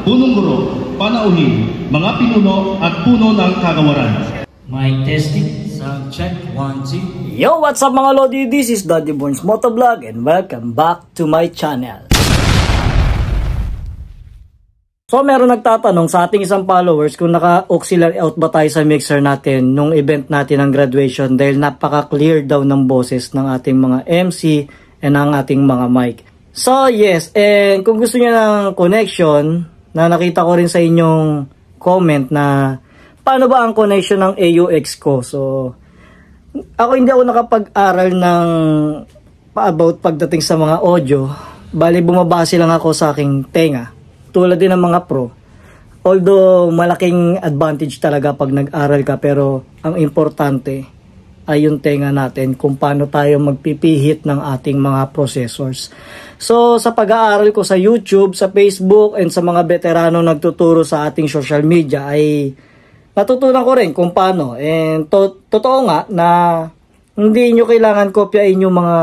punong guro, panauhin, mga pinuno at puno ng kagawaran. Mic testing, sound check, 1, 2. Yo, what's up mga Lodi? This is Daddy Bones Motovlog and welcome back to my channel. So meron nagtatanong sa ating isang followers kung naka-auxiliary out ba tayo sa mixer natin nung event natin ng graduation dahil napaka-clear daw ng boses ng ating mga MC and ng ating mga mic. So yes, and kung gusto niyo ng connection, na nakita ko rin sa inyong comment na paano ba ang connection ng AUX ko. So ako hindi ako nakapag-aral ng about pagdating sa mga audio. Bali bumabase lang ako sa aking tenga. Tulad din ng mga pro. Although malaking advantage talaga pag nag-aral ka, pero ang importante ay yung tenga natin kung paano tayo magpipihit ng ating mga processors. So sa pag-aaral ko sa YouTube, sa Facebook, and sa mga veterano nagtuturo sa ating social media ay natutunan ko rin kung paano. And totoo nga na hindi nyo kailangan kopyain yung mga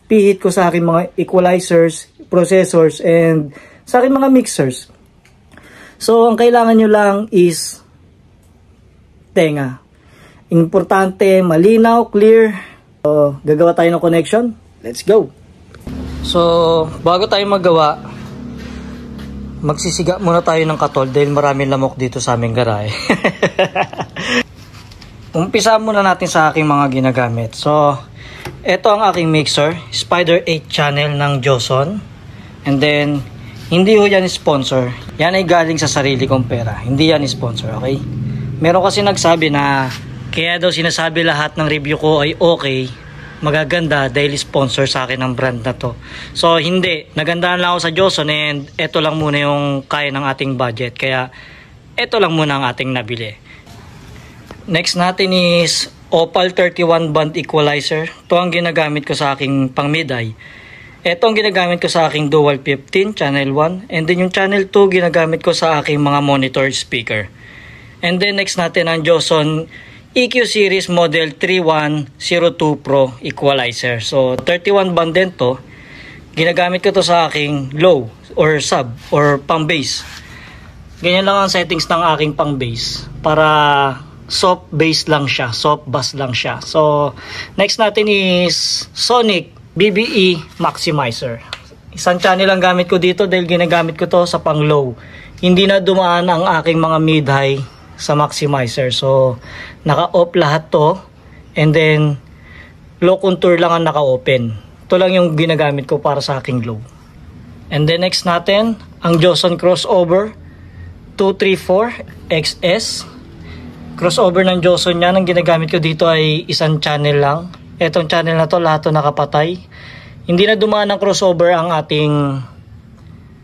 pihit ko sa aking mga equalizers, processors, and sa aking mga mixers. So, ang kailangan nyo lang is tenga. Importante, malinaw, clear. So, gagawa tayo ng connection. Let's go! So, bago tayo magawa, magsisiga muna tayo ng katol dahil maraming lamok dito sa aming garahe. Umpisa muna natin sa aking mga ginagamit. So, ito ang aking mixer. Spider 8 channel ng Joson. And then, hindi ho yan sponsor. Yan ay galing sa sarili kong pera. Hindi yan sponsor, okay? Meron kasi nagsabi na kaya daw sinasabi lahat ng review ko ay okay, magaganda dahil sponsor sa akin ng brand na to. So hindi, nagandahan lang ako sa Joson and ito lang muna yung kaya ng ating budget. Kaya ito lang muna ang ating nabili. Next natin is Opal 31 band equalizer. Ito ang ginagamit ko sa aking pang mid-eye. Ito ang ginagamit ko sa aking Dual 15 channel 1, and then yung channel 2 ginagamit ko sa aking mga monitor speaker. And then next natin ang Joson EQ series model 3102 Pro equalizer. So 31 band din to. Ginagamit ko to sa aking low or sub or pang bass. Ganyan lang ang settings ng aking pang bass para soft bass lang siya, soft bass lang siya. So next natin is Sonic BBE Maximizer. Isang channel lang gamit ko dito dahil ginagamit ko to sa pang low. Hindi na dumaan ang aking mga mid-high sa maximizer. So naka-off lahat to, and then low contour lang ang naka-open. Ito lang yung ginagamit ko para sa aking low. And then next natin ang Joson Crossover 234 XS. Crossover ng Joson yan. Ang ginagamit ko dito ay isang channel lang. Etong channel na to, lahat to nakapatay. Hindi na dumaan ng crossover ang ating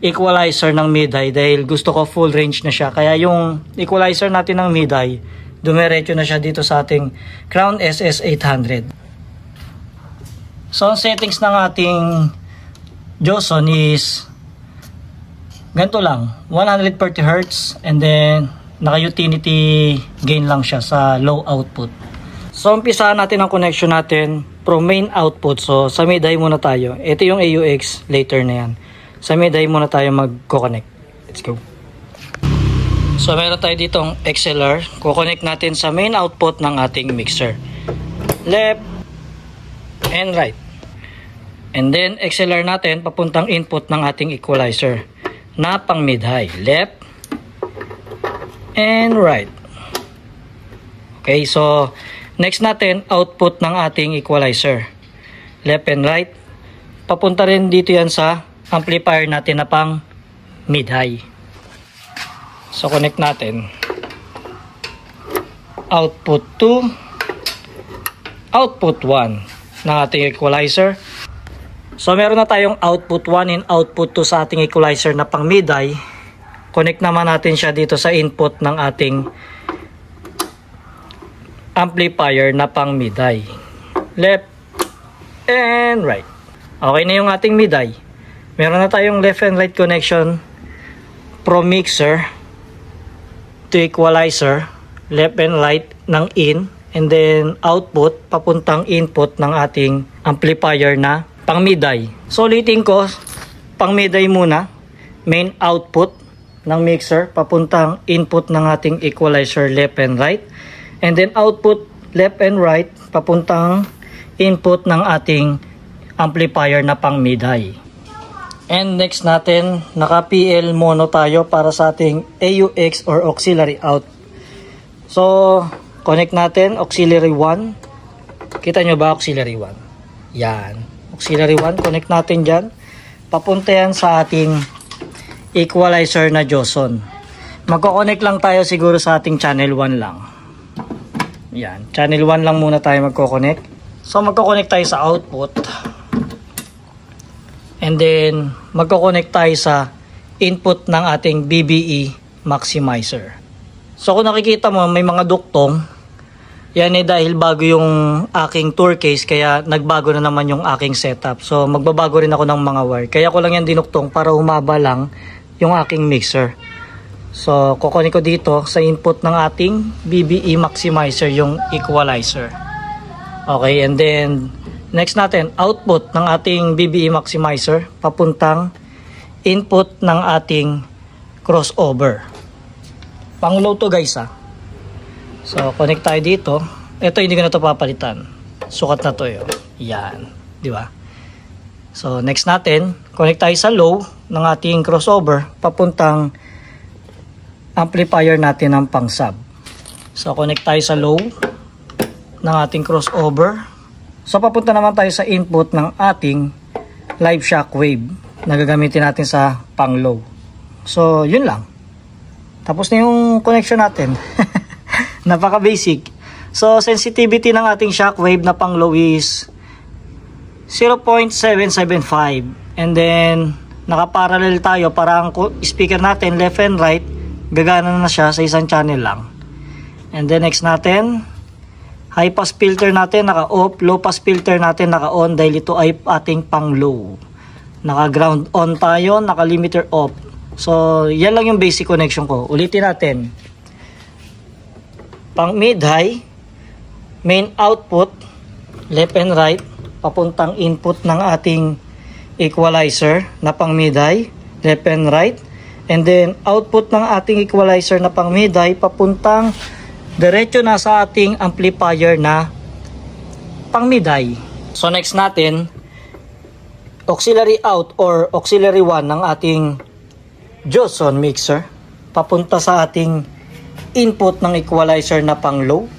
equalizer ng mid-high dahil gusto ko full range na siya. Kaya yung equalizer natin ng mid-high, dumiretso na siya dito sa ating Crown SS800. So, ang settings ng ating Joson is ganito lang, 140 Hz, and then naka-utility gain lang siya sa low output. So, umpisahan natin ang connection natin from main output. So, sa mid-high muna tayo. Ito yung AUX, later na yan. Sa mid-high muna tayo mag-connect. Let's go. So, meron tayo ditong XLR. Kukonect natin sa main output ng ating mixer. Left and right. And then, XLR natin papuntang input ng ating equalizer na pang mid-high. Left and right. Okay, so next natin, output ng ating equalizer. Left and right. Papunta rin dito yan sa amplifier natin na pang mid-high. So, connect natin. Output 2. Output 1 ng ating equalizer. So, meron na tayong output 1 and output 2 sa ating equalizer na pang mid-high. Connect naman natin siya dito sa input ng ating amplifier na pang mid-high. Left and right. Okay na yung ating mid-high. Meron na tayong left and right connection from mixer to equalizer. Left and right ng in, and then output papuntang input ng ating amplifier na pang mid-high. So ulitin ko, pang mid-high muna, main output ng mixer papuntang input ng ating equalizer left and right. And then output left and right papuntang input ng ating amplifier na pang mid-high. And next natin, naka PL mono tayo para sa ating AUX or auxiliary out. So, connect natin auxiliary 1. Kita nyo ba auxiliary 1? Yan. Auxiliary 1, connect natin dyan. Papunta yan sa ating equalizer na Joson. Magko-connect lang tayo siguro sa ating channel 1 lang. Yan. Channel 1 lang muna tayo magko-connect. So, magko-connect tayo sa output. And then, magko-connect tayo sa input ng ating BBE maximizer. So, kung nakikita mo, may mga duktong. Yan dahil bago yung aking tour case, kaya nagbago na naman yung aking setup. So, magbabago rin ako ng mga wire. Kaya ko lang yan dinuktong para humaba lang yung aking mixer. So, kukunin ko dito sa input ng ating BBE maximizer, yung equalizer. Okay, and then next natin, output ng ating BBE maximizer papuntang input ng ating crossover. Pang low to guys ha. So connect tayo dito. Ito hindi ko na ito papalitan. Sukat na to yun. Yan. Di ba? So next natin, connect tayo sa low ng ating crossover papuntang amplifier natin ng pang sub. So connect tayo sa low ng ating crossover. So, papunta naman tayo sa input ng ating live shockwave na gagamitin natin sa pang low. So, yun lang. Tapos na yung connection natin. Napaka basic. So, sensitivity ng ating shockwave na pang low is 0.775. And then, nakaparallel tayo para ang speaker natin left and right gagana na siya sa isang channel lang. And then, next natin, high pass filter natin naka-off, low pass filter natin naka-on dahil ito ay ating pang-low. Naka-ground on tayo, naka-limiter off. So, yan lang yung basic connection ko. Ulitin natin. Pang mid-high, main output, left and right, papuntang input ng ating equalizer na pang mid-high, left and right. And then, output ng ating equalizer na pang mid-high, papuntang diretso na sa ating amplifier na pang mid-high. So next natin, auxiliary out or auxiliary 1 ng ating Joson mixer papunta sa ating input ng equalizer na pang low.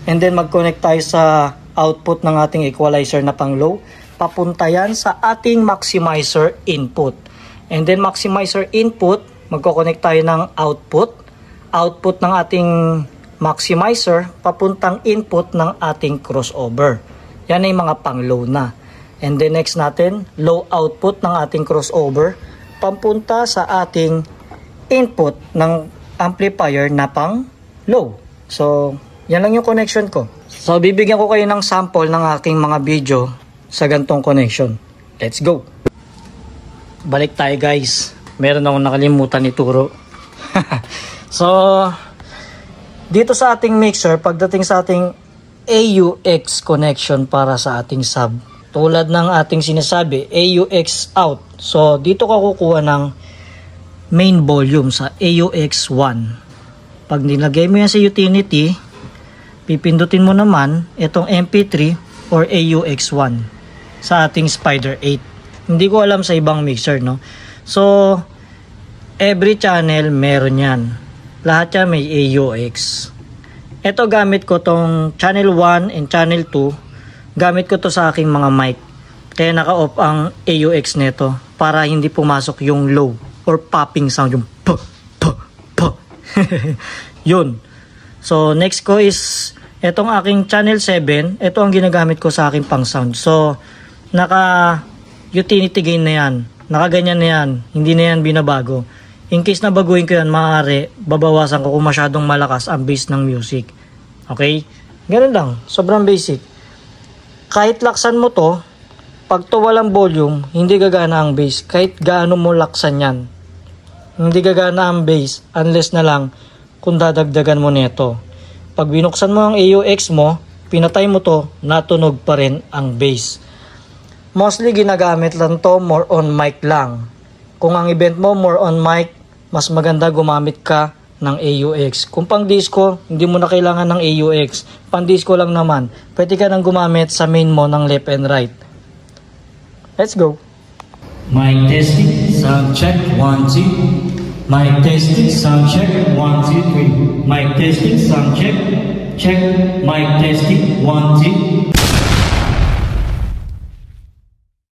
And then mag-connect tayo sa output ng ating equalizer na pang low. Papunta yan sa ating maximizer input. And then maximizer input, magko-connect tayo ng output. Output ng ating maximizer papuntang input ng ating crossover. Yan ay mga pang low na. And then next natin, low output ng ating crossover papunta sa ating input ng amplifier na pang low. So, yan lang yung connection ko. So, bibigyan ko kayo ng sample ng aking mga video sa gantong connection. Let's go! Balik tayo guys. Meron akong nakalimutan ituro. So, dito sa ating mixer, pagdating sa ating AUX connection para sa ating sub, tulad ng ating sinasabi, AUX out. So, dito ka kukuha ng main volume sa AUX 1. Pag nilagay mo yan sa utility, pipindutin mo naman itong MP3 or AUX 1 sa ating Spider 8. Hindi ko alam sa ibang mixer, no? So, every channel meron yan. Lahat yan may AUX. Ito gamit ko tong channel 1 and channel 2. Gamit ko to sa aking mga mic. Kaya naka-off ang AUX nito para hindi pumasok yung low or popping sound, yung puh, puh, puh. Yun. So next ko is etong aking channel 7. Ito ang ginagamit ko sa aking pang sound. So naka utility gain na yan. Nakaganyan na yan. Hindi na yan binabago. In case na baguhin ko yan, maaari, babawasan ko kung masyadong malakas ang bass ng music. Okay? Ganun lang. Sobrang basic. Kahit laksan mo to, pag to walang volume, hindi gagana ang bass. Kahit gaano mo laksan yan. Hindi gagana ang bass unless na lang kung dadagdagan mo nito. Pag binuksan mo ang AUX mo, pinatay mo to, natunog pa rin ang bass. Mostly ginagamit lang to more on mic lang. Kung ang event mo more on mic, mas maganda gumamit ka ng AUX. Kung pang disco, hindi mo na kailangan ng AUX. Pang disco lang naman, pwede ka nang gumamit sa main mo ng left and right. Let's go! Mic testing, sound check, 1, 2. Mic testing, sound check, 1, 2, 3. Mic testing, sound check, check. Mic testing, 1, 2.